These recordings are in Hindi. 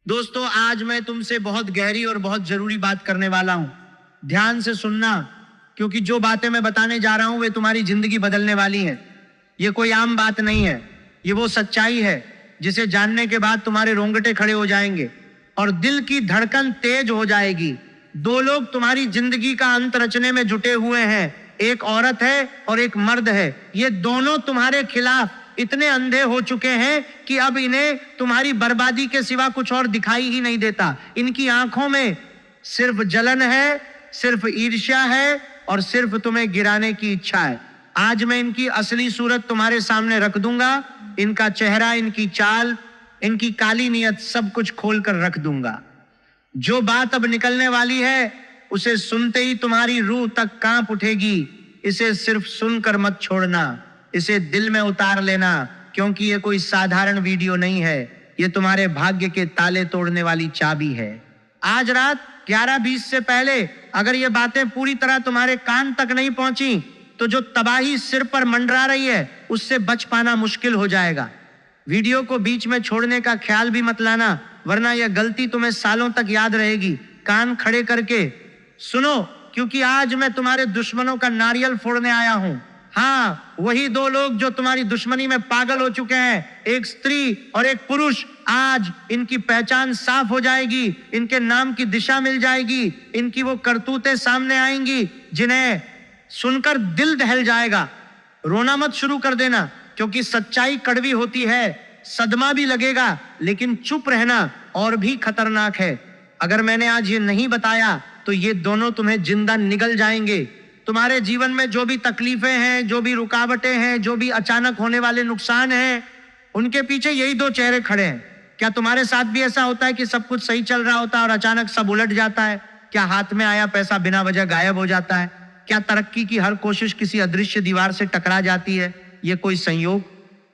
दोस्तों, आज मैं तुमसे बहुत गहरी और बहुत जरूरी बात करने वाला हूं। ध्यान से सुनना, क्योंकि जो बातें मैं बताने जा रहा हूं वे तुम्हारी जिंदगी बदलने वाली हैं। ये कोई आम बात नहीं है, ये वो सच्चाई है जिसे जानने के बाद तुम्हारे रोंगटे खड़े हो जाएंगे और दिल की धड़कन तेज हो जाएगी। दो लोग तुम्हारी जिंदगी का अंत रचने में जुटे हुए हैं, एक औरत है और एक मर्द है। ये दोनों तुम्हारे खिलाफ इतने अंधे हो चुके हैं कि अब इन्हें तुम्हारी बर्बादी के सिवा कुछ और दिखाई ही नहीं देता। इनकी आंखों में सिर्फ जलन है, सिर्फ ईर्ष्या है और सिर्फ तुम्हें गिराने की इच्छा है। आज मैं इनकी असली सूरत तुम्हारे सामने रख दूंगा। इनका चेहरा, इनकी चाल, इनकी काली नीयत, सब कुछ खोल कर रख दूंगा। जो बात अब निकलने वाली है उसे सुनते ही तुम्हारी रूह तक कांप उठेगी। इसे सिर्फ सुनकर मत छोड़ना, इसे दिल में उतार लेना, क्योंकि ये कोई साधारण वीडियो नहीं है, ये तुम्हारे भाग्य के ताले तोड़ने वाली चाबी है। आज रात 11:20 से पहले अगर ये बातें पूरी तरह तुम्हारे कान तक नहीं पहुंची तो जो तबाही सिर पर मंडरा रही है उससे बच पाना मुश्किल हो जाएगा। वीडियो को बीच में छोड़ने का ख्याल भी मत लाना, वरना यह गलती तुम्हें सालों तक याद रहेगी। कान खड़े करके सुनो, क्योंकि आज मैं तुम्हारे दुश्मनों का नारियल फोड़ने आया हूं। हाँ, वही दो लोग जो तुम्हारी दुश्मनी में पागल हो चुके हैं, एक स्त्री और एक पुरुष। आज इनकी पहचान साफ हो जाएगी, इनके नाम की दिशा मिल जाएगी, इनकी वो करतूतें सामने आएंगी जिन्हें सुनकर दिल दहल जाएगा। रोना मत शुरू कर देना, क्योंकि सच्चाई कड़वी होती है, सदमा भी लगेगा, लेकिन चुप रहना और भी खतरनाक है। अगर मैंने आज ये नहीं बताया तो ये दोनों तुम्हें जिंदा निगल जाएंगे। तुम्हारे जीवन में जो भी तकलीफें हैं, जो भी रुकावटें हैं, जो भी अचानक होने वाले नुकसान हैं, उनके पीछे यही दो चेहरे खड़े हैं। क्या तुम्हारे साथ भी ऐसा होता है कि सब कुछ सही चल रहा होता है और अचानक सब उलट जाता है? क्या हाथ में आया पैसा बिना वजह गायब हो जाता है? क्या तरक्की की हर कोशिश किसी अदृश्य दीवार से टकरा जाती है? ये कोई संयोग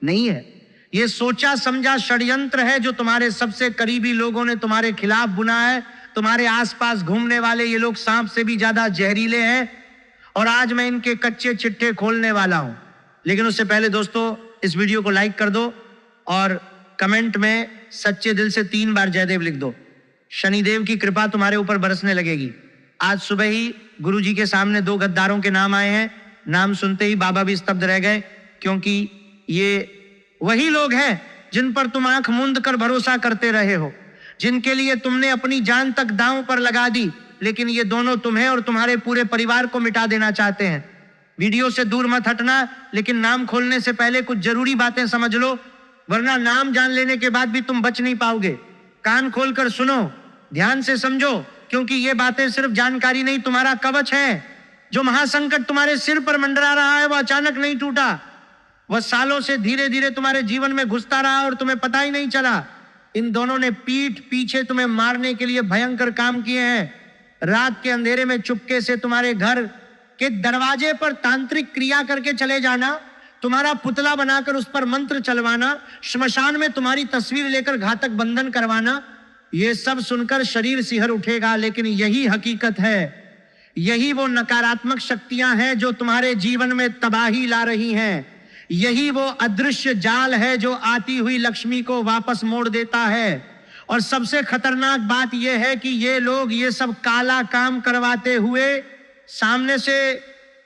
नहीं है, ये सोचा समझा षड्यंत्र है जो तुम्हारे सबसे करीबी लोगों ने तुम्हारे खिलाफ बुना है। तुम्हारे आसपास घूमने वाले ये लोग सांप से भी ज्यादा जहरीले हैं और आज मैं इनके कच्चे चिट्ठे खोलने वाला हूं। लेकिन उससे पहले दोस्तों, इस वीडियो को लाइक कर दो और कमेंट में सच्चे दिल से 3 बार जयदेव लिख दो। शनिदेव की कृपा तुम्हारे ऊपर बरसने लगेगी। आज सुबह ही गुरुजी के सामने 2 गद्दारों के नाम आए हैं। नाम सुनते ही बाबा भी स्तब्ध रह गए, क्योंकि ये वही लोग हैं जिन पर तुम आंख मूंद कर भरोसा करते रहे हो, जिनके लिए तुमने अपनी जान तक दांव पर लगा दी। लेकिन ये दोनों तुम्हें और तुम्हारे पूरे परिवार को मिटा देना चाहते हैं। वीडियो से दूर मत हटना, लेकिन नाम खोलने से पहले कुछ जरूरी बातें समझ लो, वरना नाम जान लेने के बाद भी तुम बच नहीं पाओगे। कान खोलकर सुनो, ध्यान से समझो, क्योंकि ये बातें सिर्फ जानकारी नहीं, तुम्हारा कवच है। जो महासंकट तुम्हारे सिर पर मंडरा रहा है वो अचानक नहीं टूटा, वह सालों से धीरे धीरे तुम्हारे जीवन में घुसता रहा और तुम्हें पता ही नहीं चला। इन दोनों ने पीठ पीछे तुम्हें मारने के लिए भयंकर काम किए हैं। रात के अंधेरे में चुपके से तुम्हारे घर के दरवाजे पर तांत्रिक क्रिया करके चले जाना, तुम्हारा पुतला बनाकर उस पर मंत्र चलवाना, श्मशान में तुम्हारी तस्वीर लेकर घातक बंधन करवाना। ये सब सुनकर शरीर सिहर उठेगा, लेकिन यही हकीकत है। यही वो नकारात्मक शक्तियां हैं जो तुम्हारे जीवन में तबाही ला रही हैं। यही वो अदृश्य जाल है जो आती हुई लक्ष्मी को वापस मोड़ देता है। और सबसे खतरनाक बात यह है कि ये लोग ये सब काला काम करवाते हुए सामने से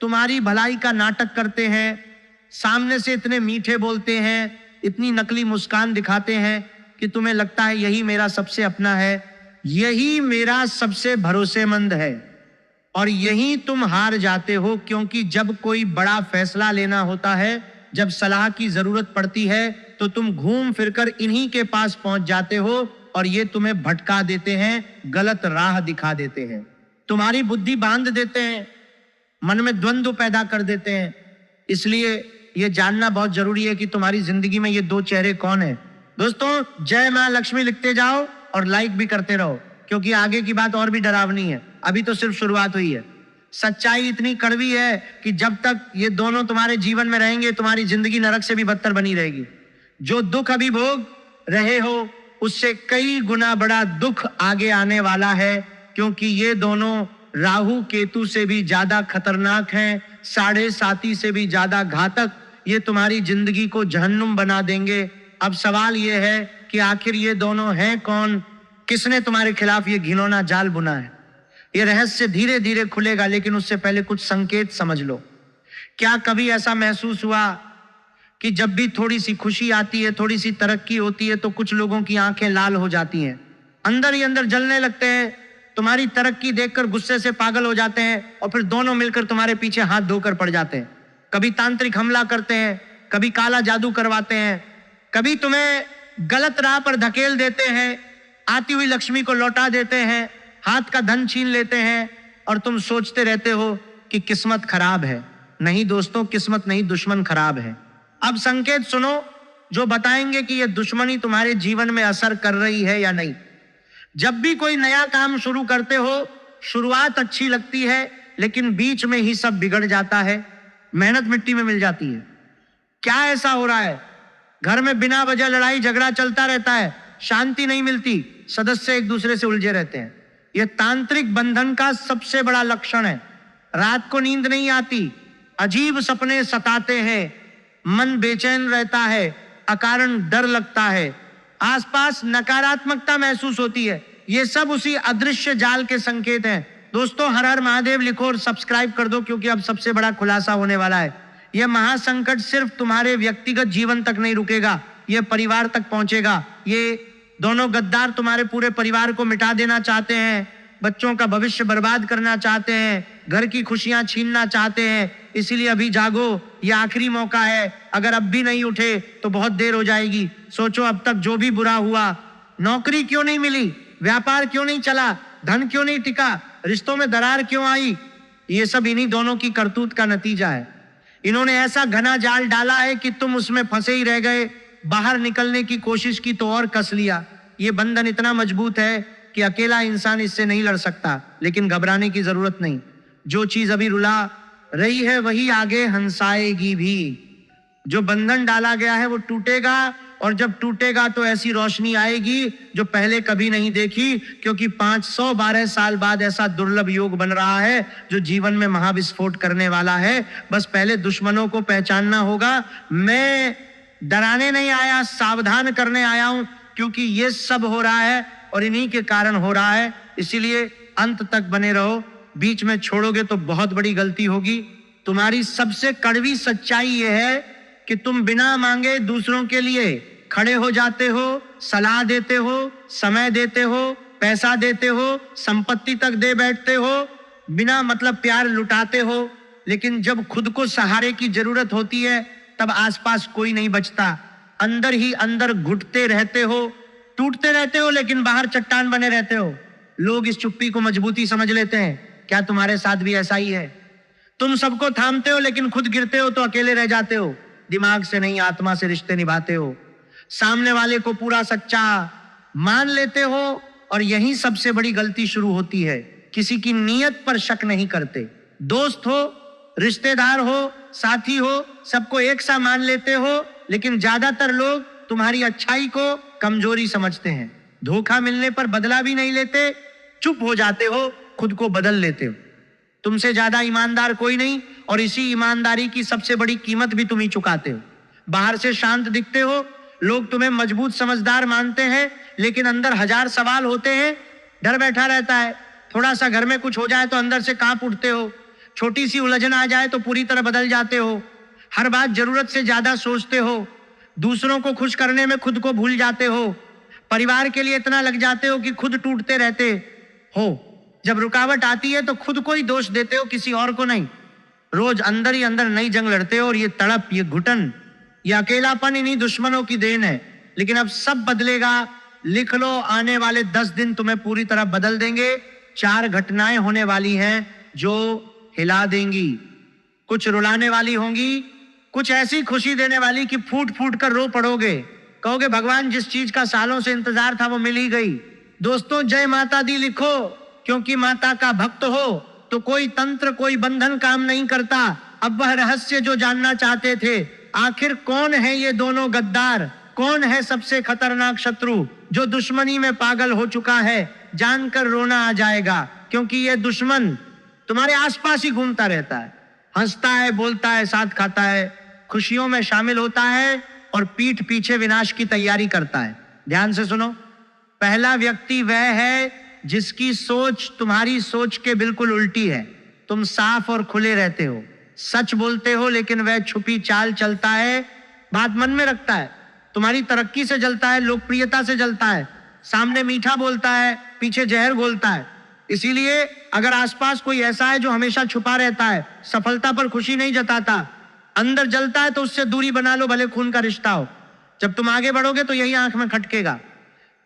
तुम्हारी भलाई का नाटक करते हैं, सामने से इतने मीठे बोलते हैं, इतनी नकली मुस्कान दिखाते हैं कि तुम्हें लगता है यही मेरा सबसे अपना है, यही मेरा सबसे भरोसेमंद है। और यही तुम हार जाते हो, क्योंकि जब कोई बड़ा फैसला लेना होता है, जब सलाह की जरूरत पड़ती है, तो तुम घूम फिरकर इन्हीं के पास पहुंच जाते हो और ये तुम्हें भटका देते हैं, गलत राह दिखा देते हैं, तुम्हारी बुद्धि बांध देते हैं, मन में द्वंद्व पैदा कर देते हैं। इसलिए ये जानना बहुत जरूरी है कि तुम्हारी जिंदगी में ये 2 चेहरे कौन है। दोस्तों, जय मां लक्ष्मी लिखते जाओ और लाइक भी करते रहो, क्योंकि आगे की बात और भी डरावनी है। अभी तो सिर्फ शुरुआत हुई है। सच्चाई इतनी कड़वी है कि जब तक ये दोनों तुम्हारे जीवन में रहेंगे, तुम्हारी जिंदगी नरक से भी बदतर बनी रहेगी। जो दुख अभी भोग रहे हो उससे कई गुना बड़ा दुख आगे आने वाला है, क्योंकि ये दोनों राहु केतु से भी ज्यादा खतरनाक हैं, 7.5 से भी ज्यादा घातक। ये तुम्हारी जिंदगी को जहन्नुम बना देंगे। अब सवाल ये है कि आखिर ये दोनों हैं कौन? किसने तुम्हारे खिलाफ ये घिनौना जाल बुना है। ये रहस्य धीरे धीरे खुलेगा, लेकिन उससे पहले कुछ संकेत समझ लो। क्या कभी ऐसा महसूस हुआ कि जब भी थोड़ी सी खुशी आती है, थोड़ी सी तरक्की होती है, तो कुछ लोगों की आंखें लाल हो जाती हैं, अंदर ही अंदर जलने लगते हैं, तुम्हारी तरक्की देखकर गुस्से से पागल हो जाते हैं और फिर दोनों मिलकर तुम्हारे पीछे हाथ धोकर पड़ जाते हैं। कभी तांत्रिक हमला करते हैं, कभी काला जादू करवाते हैं, कभी तुम्हें गलत राह पर धकेल देते हैं, आती हुई लक्ष्मी को लौटा देते हैं, हाथ का धन छीन लेते हैं और तुम सोचते रहते हो कि किस्मत खराब है। नहीं दोस्तों, किस्मत नहीं, दुश्मन खराब है। अब संकेत सुनो जो बताएंगे कि यह दुश्मनी तुम्हारे जीवन में असर कर रही है या नहीं। जब भी कोई नया काम शुरू करते हो, शुरुआत अच्छी लगती है, लेकिन बीच में ही सब बिगड़ जाता है, मेहनत मिट्टी में मिल जाती है। क्या ऐसा हो रहा है? घर में बिना वजह लड़ाई झगड़ा चलता रहता है, शांति नहीं मिलती, सदस्य एक दूसरे से उलझे रहते हैं। यह तांत्रिक बंधन का सबसे बड़ा लक्षण है। रात को नींद नहीं आती, अजीब सपने सताते हैं, मन बेचैन रहता है, अकारण डर लगता है, आसपास नकारात्मकता महसूस होती है। ये सब उसी अदृश्य जाल के संकेत हैं। दोस्तों, हर हर महादेव लिखो और सब्सक्राइब कर दो, क्योंकि अब सबसे बड़ा खुलासा होने वाला है। यह महासंकट सिर्फ तुम्हारे व्यक्तिगत जीवन तक नहीं रुकेगा, यह परिवार तक पहुंचेगा। ये दोनों गद्दार तुम्हारे पूरे परिवार को मिटा देना चाहते हैं, बच्चों का भविष्य बर्बाद करना चाहते हैं, घर की खुशियां छीनना चाहते हैं। इसीलिए अभी जागो, यह आखिरी मौका है। अगर अब भी नहीं उठे तो बहुत देर हो जाएगी। सोचो, अब तक जो भी बुरा हुआ, नौकरी क्यों नहीं मिली, व्यापार क्यों नहीं चला, धन क्यों नहीं टिका, रिश्तों में दरार क्यों आई, ये सब इन्हीं दोनों की करतूत का नतीजा है। इन्होंने ऐसा घना जाल डाला है कि तुम उसमें फंसे ही रह गए। बाहर निकलने की कोशिश की तो और कस लिया। ये बंधन इतना मजबूत है कि अकेला इंसान इससे नहीं लड़ सकता, लेकिन घबराने की जरूरत नहीं। जो चीज अभी रुला रही है वही आगे हंसाएगी भी। जो बंधन डाला गया है वो टूटेगा, और जब टूटेगा तो ऐसी रोशनी आएगी जो पहले कभी नहीं देखी, क्योंकि 512 साल बाद ऐसा दुर्लभ योग बन रहा है जो जीवन में महाविस्फोट करने वाला है। बस पहले दुश्मनों को पहचानना होगा। मैं डराने नहीं आया, सावधान करने आया हूं, क्योंकि ये सब हो रहा है और इन्हीं के कारण हो रहा है। इसीलिए अंत तक बने रहो, बीच में छोड़ोगे तो बहुत बड़ी गलती होगी। तुम्हारी सबसे कड़वी सच्चाई यह है कि तुम बिना मांगे दूसरों के लिए खड़े हो जाते हो, सलाह देते हो, समय देते हो, पैसा देते हो, संपत्ति तक दे बैठते हो, बिना मतलब प्यार लुटाते हो, लेकिन जब खुद को सहारे की जरूरत होती है तब आसपास कोई नहीं बचता। अंदर ही अंदर घुटते रहते हो, टूटते रहते हो, लेकिन बाहर चट्टान बने रहते हो। लोग इस चुप्पी को मजबूती समझ लेते हैं। क्या तुम्हारे साथ भी ऐसा ही है? तुम सबको थामते हो, लेकिन खुद गिरते हो तो अकेले रह जाते हो। दिमाग से नहीं, आत्मा से रिश्ते निभाते हो। सामने वाले को पूरा सच्चा मान लेते हो, और यही सबसे बड़ी गलती शुरू होती है। किसी की नीयत पर शक नहीं करते। दोस्त हो, रिश्तेदार हो, साथी हो, सबको एक सा मान लेते हो, लेकिन ज्यादातर लोग तुम्हारी अच्छाई को कमजोरी समझते हैं। धोखा मिलने पर बदला भी नहीं लेते, चुप हो जाते हो, खुद को बदल लेते हो। तुमसे ज्यादा ईमानदार कोई नहीं, और इसी ईमानदारी की सबसे बड़ी कीमत भी तुम ही चुकाते हो। बाहर से शांत दिखते हो, लोग तुम्हें मजबूत समझदार मानते हैं, लेकिन अंदर हजार सवाल होते हैं। डर बैठा रहता है, थोड़ा सा घर में कुछ हो जाए तो अंदर से कांप उठते हो, छोटी सी उलझन आ जाए तो पूरी तरह बदल जाते हो, हर बात जरूरत से ज्यादा सोचते हो, दूसरों को खुश करने में खुद को भूल जाते हो, परिवार के लिए इतना लग जाते हो कि खुद टूटते रहते हो। जब रुकावट आती है तो खुद को ही दोष देते हो, किसी और को नहीं। रोज अंदर ही अंदर नई जंग लड़ते हो, और ये तड़प, ये घुटन, ये अकेलापन इन्हीं दुश्मनों की देन है। लेकिन अब सब बदलेगा। लिख लो, आने वाले 10 दिन तुम्हें पूरी तरह बदल देंगे। 4 घटनाएं होने वाली हैं जो हिला देंगी। कुछ रुलाने वाली होंगी, कुछ ऐसी खुशी देने वाली कि फूट फूट कर रो पड़ोगे, कहोगे भगवान जिस चीज का सालों से इंतजार था वो मिल ही गई। दोस्तों, जय माता दी लिखो, क्योंकि माता का भक्त हो तो कोई तंत्र, कोई बंधन काम नहीं करता। अब वह रहस्य जो जानना चाहते थे, आखिर कौन है ये दोनों गद्दार, कौन है सबसे खतरनाक शत्रु जो दुश्मनी में पागल हो चुका है, जानकर रोना आ जाएगा। क्योंकि ये दुश्मन तुम्हारे आसपास ही घूमता रहता है, हंसता है, बोलता है, साथ खाता है, खुशियों में शामिल होता है, और पीठ पीछे विनाश की तैयारी करता है। ध्यान से सुनो, पहला व्यक्ति वह है जिसकी सोच तुम्हारी सोच के बिल्कुल उल्टी है। तुम साफ और खुले रहते हो, सच बोलते हो, लेकिन वह छुपी चाल चलता है, बात मन में रखता है, तुम्हारी तरक्की से जलता है, लोकप्रियता से जलता है, सामने मीठा बोलता है, पीछे जहर बोलता है। इसीलिए अगर आसपास कोई ऐसा है जो हमेशा छुपा रहता है, सफलता पर खुशी नहीं जताता, अंदर जलता है, तो उससे दूरी बना लो, भले खून का रिश्ता हो। जब तुम आगे बढ़ोगे तो यही आंख में खटकेगा।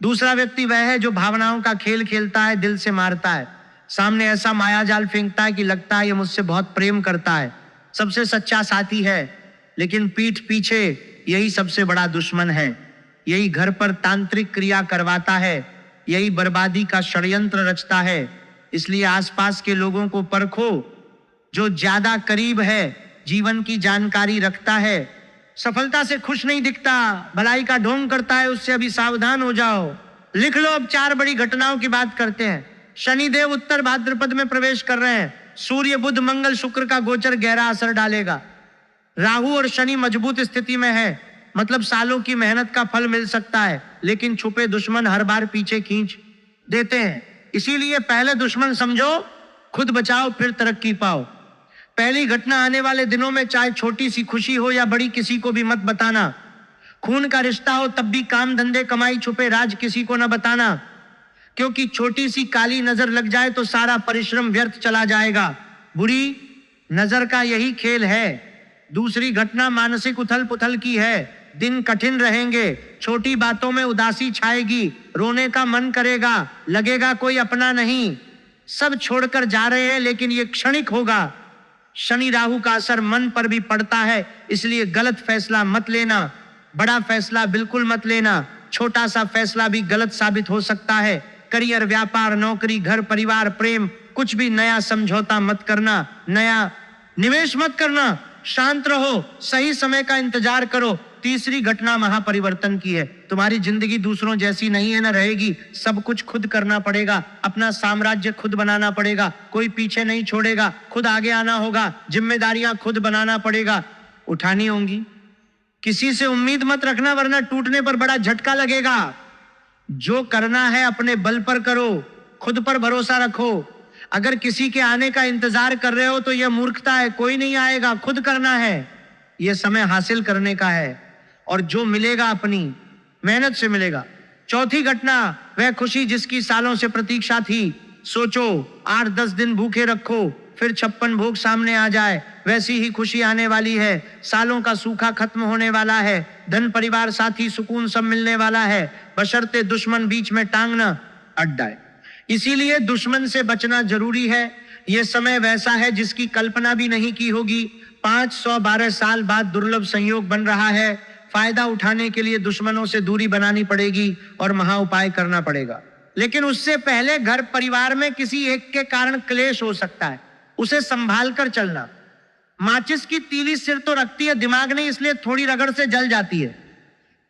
दूसरा व्यक्ति वह है जो भावनाओं का खेल खेलता है, दिल से मारता है, सामने ऐसा मायाजाल फेंकता है कि लगता है ये मुझसे बहुत प्रेम करता है, सबसे सच्चा साथी है, लेकिन पीठ पीछे यही सबसे बड़ा दुश्मन है। यही घर पर तांत्रिक क्रिया करवाता है, यही बर्बादी का षड्यंत्र रचता है। इसलिए आसपास के लोगों को परखो, जो ज्यादा करीब है, जीवन की जानकारी रखता है, सफलता से खुश नहीं दिखता, भलाई का ढोंग करता है, उससे अभी सावधान हो जाओ। लिख लो, अब 4 बड़ी घटनाओं की बात करते हैं। शनिदेव उत्तर भाद्रपद में प्रवेश कर रहे हैं। सूर्य बुध मंगल शुक्र का गोचर गहरा असर डालेगा। राहु और शनि मजबूत स्थिति में है, मतलब सालों की मेहनत का फल मिल सकता है, लेकिन छुपे दुश्मन हर बार पीछे खींच देते हैं। इसीलिए पहले दुश्मन समझो, खुद बचाओ, फिर तरक्की पाओ। पहली घटना, आने वाले दिनों में चाहे छोटी सी खुशी हो या बड़ी, किसी को भी मत बताना। खून का रिश्ता हो तब भी काम धंधे कमाई छुपे राज किसी को न बताना, क्योंकि छोटी सी काली नजर लग जाए तो सारा परिश्रम व्यर्थ चला जाएगा। बुरी नजर का यही खेल है। दूसरी घटना मानसिक उथल पुथल की है। दिन कठिन रहेंगे, छोटी बातों में उदासी छाएगी, रोने का मन करेगा, लगेगा कोई अपना नहीं, सब छोड़कर जा रहे हैं, लेकिन ये क्षणिक होगा। शनि राहु का असर मन पर भी पड़ता है, इसलिए गलत फैसला मत लेना, बड़ा फैसला बिल्कुल मत लेना, छोटा सा फैसला भी गलत साबित हो सकता है। करियर, व्यापार, नौकरी, घर, परिवार, प्रेम, कुछ भी नया समझौता मत करना, नया निवेश मत करना। शांत रहो, सही समय का इंतजार करो। तीसरी घटना महापरिवर्तन की है। तुम्हारी जिंदगी दूसरों जैसी नहीं है, ना रहेगी। सब कुछ खुद करना पड़ेगा, अपना साम्राज्य खुद बनाना पड़ेगा, कोई पीछे नहीं छोड़ेगा, खुद आगे आना होगा, जिम्मेदारियां खुद बनाना पड़ेगा, उठानी होंगी। किसी से उम्मीद मत रखना, वरना टूटने पर बड़ा झटका लगेगा। जो करना है अपने बल पर करो, खुद पर भरोसा रखो। अगर किसी के आने का इंतजार कर रहे हो तो यह मूर्खता है, कोई नहीं आएगा, खुद करना है। यह समय हासिल करने का है, और जो मिलेगा अपनी मेहनत से मिलेगा। चौथी घटना, वह खुशी जिसकी सालों से प्रतीक्षा थी। सोचो, 8-10 दिन भूखे रखो, फिर 56 भोग सामने आ जाए, वैसी ही खुशी आने वाली है। सालों का सूखा खत्म होने वाला है, धन, परिवार, साथी, सुकून सब मिलने वाला है, बशर्ते दुश्मन बीच में टांग न अड़ जाए। इसीलिए दुश्मन से बचना जरूरी है। यह समय वैसा है जिसकी कल्पना भी नहीं की होगी। 512 साल बाद दुर्लभ संयोग बन रहा है। फायदा उठाने के लिए दुश्मनों से दूरी बनानी पड़ेगी और महा उपाय करना पड़ेगा। लेकिन उससे पहले घर परिवार में किसी एक के कारण क्लेश हो सकता है, उसे संभाल कर चलना। माचिस की तीली सिर तो रखती है, दिमाग नहीं, इसलिए थोड़ी रगड़ से जल जाती है।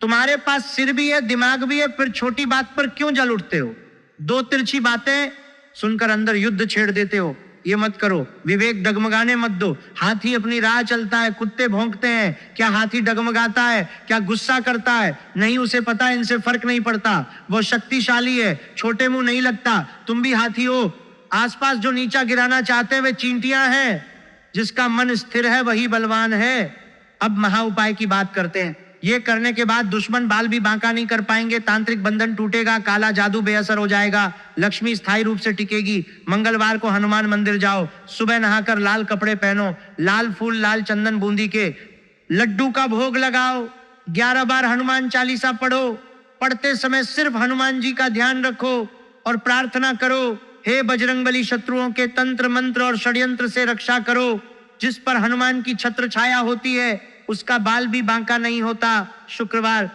तुम्हारे पास सिर भी है, दिमाग भी है, फिर छोटी बात पर क्यों जल उठते हो? 2 तिरछी बातें सुनकर अंदर युद्ध छेड़ देते हो। ये मत करो। विवेक डगमगाने मत दो। हाथी अपनी राह चलता है, कुत्ते भौंकते हैं, क्या हाथी डगमगाता है? क्या गुस्सा करता है? नहीं, उसे पता है इनसे फर्क नहीं पड़ता, वो शक्तिशाली है, छोटे मुंह नहीं लगता। तुम भी हाथी हो। आसपास जो नीचा गिराना चाहते हैं वे चींटियां हैं, जिसका मन स्थिर है वही बलवान है। अब महा उपाय की बात करते हैं। ये करने के बाद दुश्मन बाल भी बांका नहीं कर पाएंगे, तांत्रिक बंधन टूटेगा, काला जादू बेअसर हो जाएगा, लक्ष्मी स्थायी रूप से टिकेगी। मंगलवार को हनुमान मंदिर जाओ, सुबह नहाकर लाल कपड़े पहनो, लाल फूल, लाल चंदन, बूंदी के लड्डू का भोग लगाओ, 11 बार हनुमान चालीसा पढ़ो। पढ़ते समय सिर्फ हनुमान जी का ध्यान रखो और प्रार्थना करो, हे बजरंगबली, शत्रुओं के तंत्र मंत्र और षड्यंत्र से रक्षा करो। जिस पर हनुमान की छत्र छाया होती है उसका बाल भी बांका नहीं होता। शुक्रवार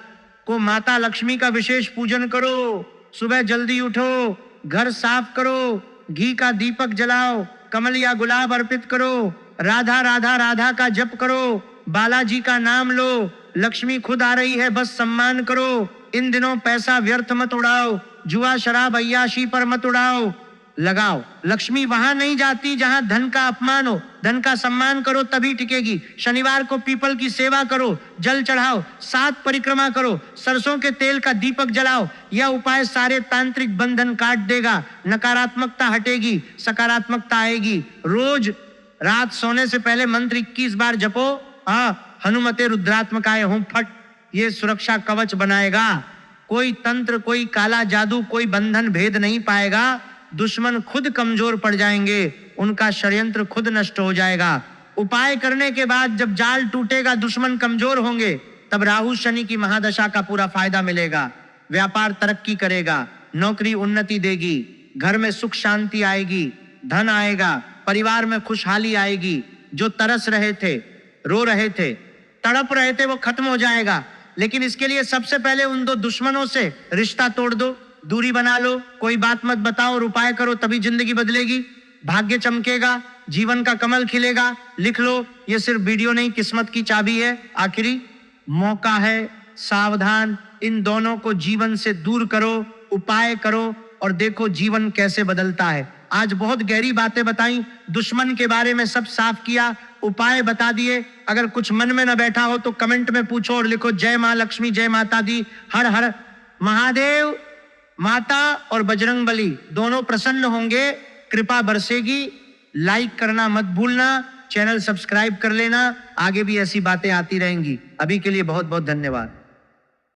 को माता लक्ष्मी का विशेष पूजन करो। सुबह जल्दी उठो, घर साफ करो, घी का दीपक जलाओ, कमल या गुलाब अर्पित करो, राधा राधा राधा का जप करो, बालाजी का नाम लो, लक्ष्मी खुद आ रही है, बस सम्मान करो। इन दिनों पैसा व्यर्थ मत उड़ाओ, जुआ शराब अय्याशी पर मत उड़ाओ। लगाओ। लक्ष्मी वहां नहीं जाती जहां धन का अपमान हो, धन का सम्मान करो तभी टिकेगी। शनिवार को पीपल की सेवा करो, जल चढ़ाओ, 7 परिक्रमा करो, सरसों के तेल का दीपक जलाओ। यह उपाय सारे तांत्रिक बंधन काट देगा, नकारात्मकता हटेगी, सकारात्मकता आएगी। रोज रात सोने से पहले मंत्र 21 बार जपो। हनुमते रुद्रात्मकाय होम फट, ये सुरक्षा कवच बनाएगा। कोई तंत्र, कोई काला जादू, कोई बंधन भेद नहीं पाएगा। दुश्मन खुद कमजोर पड़ जाएंगे, उनका षड्यंत्र खुद नष्ट हो जाएगा। उपाय करने के बाद जब जाल टूटेगा, दुश्मन कमजोर होंगे, तब राहु शनि की महादशा का पूरा फायदा मिलेगा। व्यापार तरक्की करेगा, नौकरी उन्नति देगी, घर में सुख शांति आएगी, धन आएगा, परिवार में खुशहाली आएगी। जो तरस रहे थे, रो रहे थे, तड़प रहे थे, वो खत्म हो जाएगा। लेकिन इसके लिए सबसे पहले उन 2 दुश्मनों से रिश्ता तोड़ दो, दूरी बना लो, कोई बात मत बताओ और उपाय करो, तभी जिंदगी बदलेगी, भाग्य चमकेगा, जीवन का कमल खिलेगा। लिख लो, ये सिर्फ वीडियो नहीं, किस्मत की चाबी है। आखिरी मौका है, सावधान। इन दोनों को जीवन से दूर करो, उपाय करो और देखो जीवन कैसे बदलता है। आज बहुत गहरी बातें बताई, दुश्मन के बारे में सब साफ किया, उपाय बता दिए। अगर कुछ मन में न बैठा हो तो कमेंट में पूछो और लिखो जय मां लक्ष्मी, जय माता दी, हर हर महादेव। माता और बजरंग बली दोनों प्रसन्न होंगे, कृपा बरसेगी। लाइक करना मत भूलना, चैनल सब्सक्राइब कर लेना, आगे भी ऐसी बातें आती रहेंगी। अभी के लिए बहुत बहुत धन्यवाद।